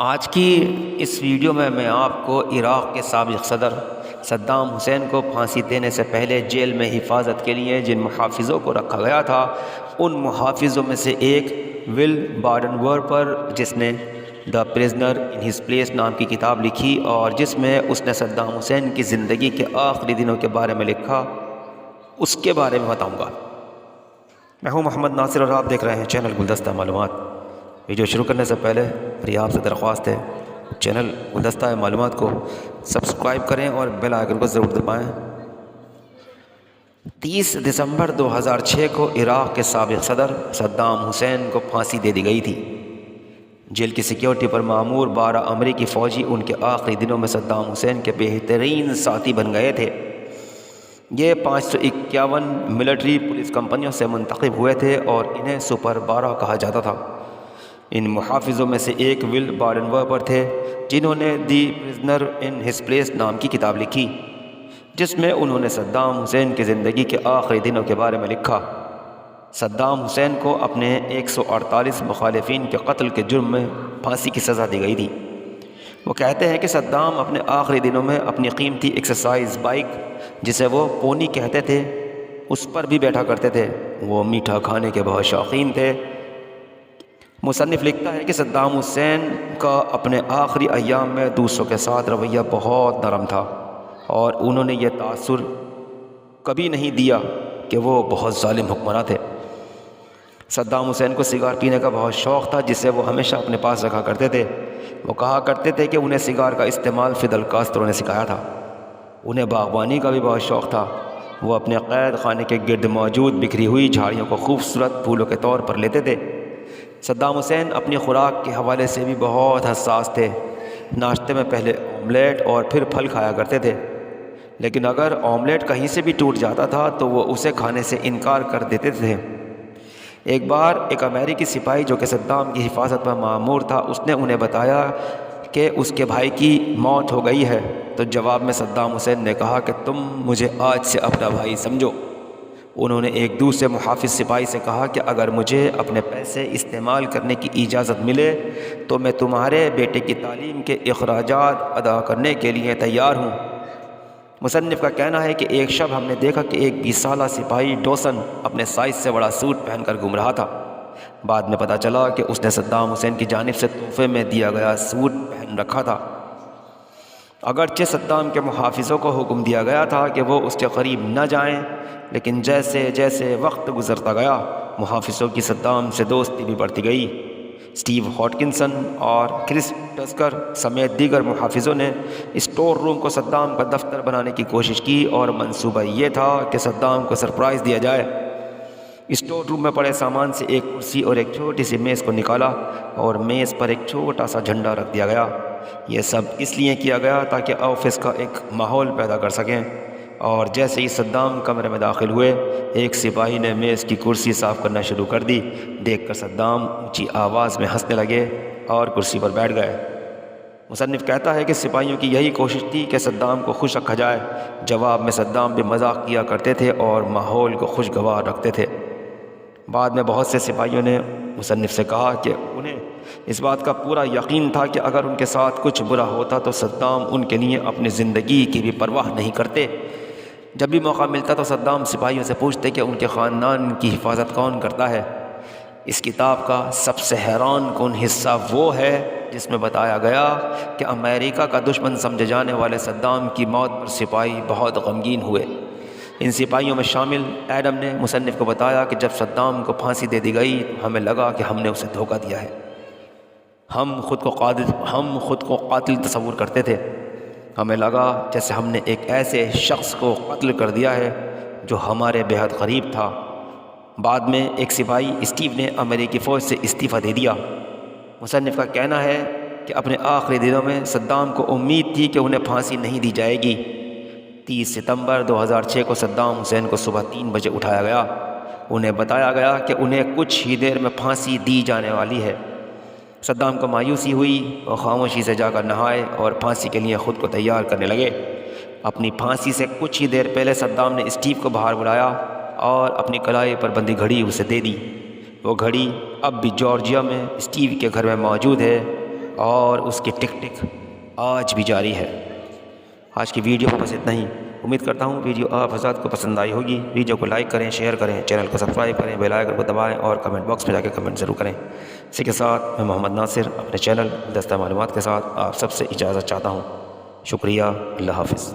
آج کی اس ویڈیو میں آپ کو عراق کے سابق صدر صدام حسین کو پھانسی دینے سے پہلے جیل میں حفاظت کے لیے جن محافظوں کو رکھا گیا تھا ان محافظوں میں سے ایک ول بارڈنورپر، جس نے دا پرزنر ان ہز پلیس نام کی کتاب لکھی اور جس میں اس نے صدام حسین کی زندگی کے آخری دنوں کے بارے میں لکھا، اس کے بارے میں بتاؤں گا۔ میں ہوں محمد ناصر اور آپ دیکھ رہے ہیں چینل گلدستہ معلومات۔ ویڈیو شروع کرنے سے پہلے میری آپ سے درخواست ہے چینل گلدستہ معلومات کو سبسکرائب کریں اور بیل آئیکن کو ضرور دبائیں۔ 30 دسمبر 2006 کو عراق کے سابق صدر صدام حسین کو پھانسی دے دی گئی تھی۔ جیل کی سیکیورٹی پر مامور 12 امریکی فوجی ان کے آخری دنوں میں صدام حسین کے بہترین ساتھی بن گئے تھے۔ یہ 551 ملٹری پولیس کمپنیوں سے منتخب ہوئے تھے اور انہیں سپر 12 کہا جاتا تھا۔ ان محافظوں میں سے ایک ول بارڈنورپر تھے، جنہوں نے دی پرزنر ان ہز پلیس نام کی کتاب لکھی، جس میں انہوں نے صدام حسین کی زندگی کے آخری دنوں کے بارے میں لکھا۔ صدام حسین کو اپنے 148 مخالفین کے قتل کے جرم میں پھانسی کی سزا دی گئی تھی۔ وہ کہتے ہیں کہ صدام اپنے آخری دنوں میں اپنی قیمتی ایکسرسائز بائک، جسے وہ پونی کہتے تھے، اس پر بھی بیٹھا کرتے تھے۔ وہ میٹھا کھانے کے بہت شوقین تھے۔ مصنف لکھتا ہے کہ صدام حسین کا اپنے آخری ایام میں دوسروں کے ساتھ رویہ بہت نرم تھا اور انہوں نے یہ تاثر کبھی نہیں دیا کہ وہ بہت ظالم حکمراں تھے۔ صدام حسین کو سگار پینے کا بہت شوق تھا، جسے وہ ہمیشہ اپنے پاس رکھا کرتے تھے۔ وہ کہا کرتے تھے کہ انہیں سگار کا استعمال فیڈل کاسترو نے سکھایا تھا۔ انہیں باغبانی کا بھی بہت شوق تھا۔ وہ اپنے قید خانے کے گرد موجود بکھری ہوئی جھاڑیوں کو خوبصورت پھولوں کے طور پر لیتے تھے۔ صدام حسین اپنی خوراک کے حوالے سے بھی بہت حساس تھے۔ ناشتے میں پہلے آملیٹ اور پھر پھل کھایا کرتے تھے، لیکن اگر آملیٹ کہیں سے بھی ٹوٹ جاتا تھا تو وہ اسے کھانے سے انکار کر دیتے تھے۔ ایک بار ایک امریکی سپاہی جو کہ صدام کی حفاظت میں مامور تھا، اس نے انہیں بتایا کہ اس کے بھائی کی موت ہو گئی ہے، تو جواب میں صدام حسین نے کہا کہ تم مجھے آج سے اپنا بھائی سمجھو۔ انہوں نے ایک دوسرے محافظ سپاہی سے کہا کہ اگر مجھے اپنے پیسے استعمال کرنے کی اجازت ملے تو میں تمہارے بیٹے کی تعلیم کے اخراجات ادا کرنے کے لیے تیار ہوں۔ مصنف کا کہنا ہے کہ ایک شب ہم نے دیکھا کہ ایک 20 سالہ سپاہی ڈوسن اپنے سائز سے بڑا سوٹ پہن کر گھوم رہا تھا۔ بعد میں پتہ چلا کہ اس نے صدام حسین کی جانب سے تحفے میں دیا گیا سوٹ پہن رکھا تھا۔ اگرچہ صدام کے محافظوں کو حکم دیا گیا تھا کہ وہ اس کے قریب نہ جائیں، لیکن جیسے جیسے وقت گزرتا گیا محافظوں کی صدام سے دوستی بھی بڑھتی گئی۔ اسٹیو ہاٹکنسن اور کرس ٹسکر سمیت دیگر محافظوں نے اسٹور روم کو صدام کا دفتر بنانے کی کوشش کی اور منصوبہ یہ تھا کہ صدام کو سرپرائز دیا جائے۔ اسٹور روم میں پڑے سامان سے ایک کرسی اور ایک چھوٹی سی میز کو نکالا اور میز پر ایک چھوٹا سا جھنڈا رکھ دیا گیا۔ یہ سب اس لیے کیا گیا تاکہ آفس کا ایک ماحول پیدا کر سکیں، اور جیسے ہی صدام کمرے میں داخل ہوئے ایک سپاہی نے میز کی کرسی صاف کرنا شروع کر دی۔ دیکھ کر صدام اونچی آواز میں ہنسنے لگے اور کرسی پر بیٹھ گئے۔ مصنف کہتا ہے کہ سپاہیوں کی یہی کوشش تھی کہ صدام کو خوش رکھا جائے۔ جواب میں صدام بھی مذاق کیا کرتے تھے اور ماحول کو خوشگوار رکھتے تھے۔ بعد میں بہت سے سپاہیوں نے مصنف سے کہا کہ انہیں اس بات کا پورا یقین تھا کہ اگر ان کے ساتھ کچھ برا ہوتا تو صدام ان کے لیے اپنی زندگی کی بھی پرواہ نہیں کرتے۔ جب بھی موقع ملتا تو صدام سپاہیوں سے پوچھتے کہ ان کے خاندان کی حفاظت کون کرتا ہے۔ اس کتاب کا سب سے حیران کن حصہ وہ ہے جس میں بتایا گیا کہ امریکہ کا دشمن سمجھے جانے والے صدام کی موت پر سپاہی بہت غمگین ہوئے۔ ان سپاہیوں میں شامل ایڈم نے مصنف کو بتایا کہ جب صدام کو پھانسی دے دی گئی تو ہمیں لگا کہ ہم نے اسے دھوکہ دیا ہے۔ ہم خود کو قاتل تصور کرتے تھے۔ ہمیں لگا جیسے ہم نے ایک ایسے شخص کو قتل کر دیا ہے جو ہمارے بے حد قریب تھا۔ بعد میں ایک سپاہی اسٹیو نے امریکی فوج سے استعفیٰ دے دیا۔ مصنف کا کہنا ہے کہ اپنے آخری دنوں میں صدام کو امید تھی کہ انہیں پھانسی نہیں دی جائے گی۔ 30 ستمبر 2006 کو صدام حسین کو صبح 3 بجے اٹھایا گیا۔ انہیں بتایا گیا کہ انہیں کچھ ہی دیر میں پھانسی دی جانے والی ہے۔ صدام کو مایوسی ہوئی اور خاموشی سے جا کر نہائے اور پھانسی کے لیے خود کو تیار کرنے لگے۔ اپنی پھانسی سے کچھ ہی دیر پہلے صدام نے اسٹیو کو باہر بلایا اور اپنی کلائی پر بندھی گھڑی اسے دے دی۔ وہ گھڑی اب بھی جارجیا میں اسٹیو کے گھر میں موجود ہے اور اس کی ٹک ٹک آج بھی جاری ہے۔ آج کی ویڈیو بس اتنا ہی۔ امید کرتا ہوں ویڈیو آپ حضرات کو پسند آئی ہوگی۔ ویڈیو کو لائک کریں، شیئر کریں، چینل کو سبسکرائب کریں، بیل آئیکن کو دبائیں اور کمنٹ باکس میں جا کے کمنٹ ضرور کریں۔ اسی کے ساتھ میں محمد ناصر اپنے چینل دستہ معلومات کے ساتھ آپ سب سے اجازت چاہتا ہوں۔ شکریہ، اللہ حافظ۔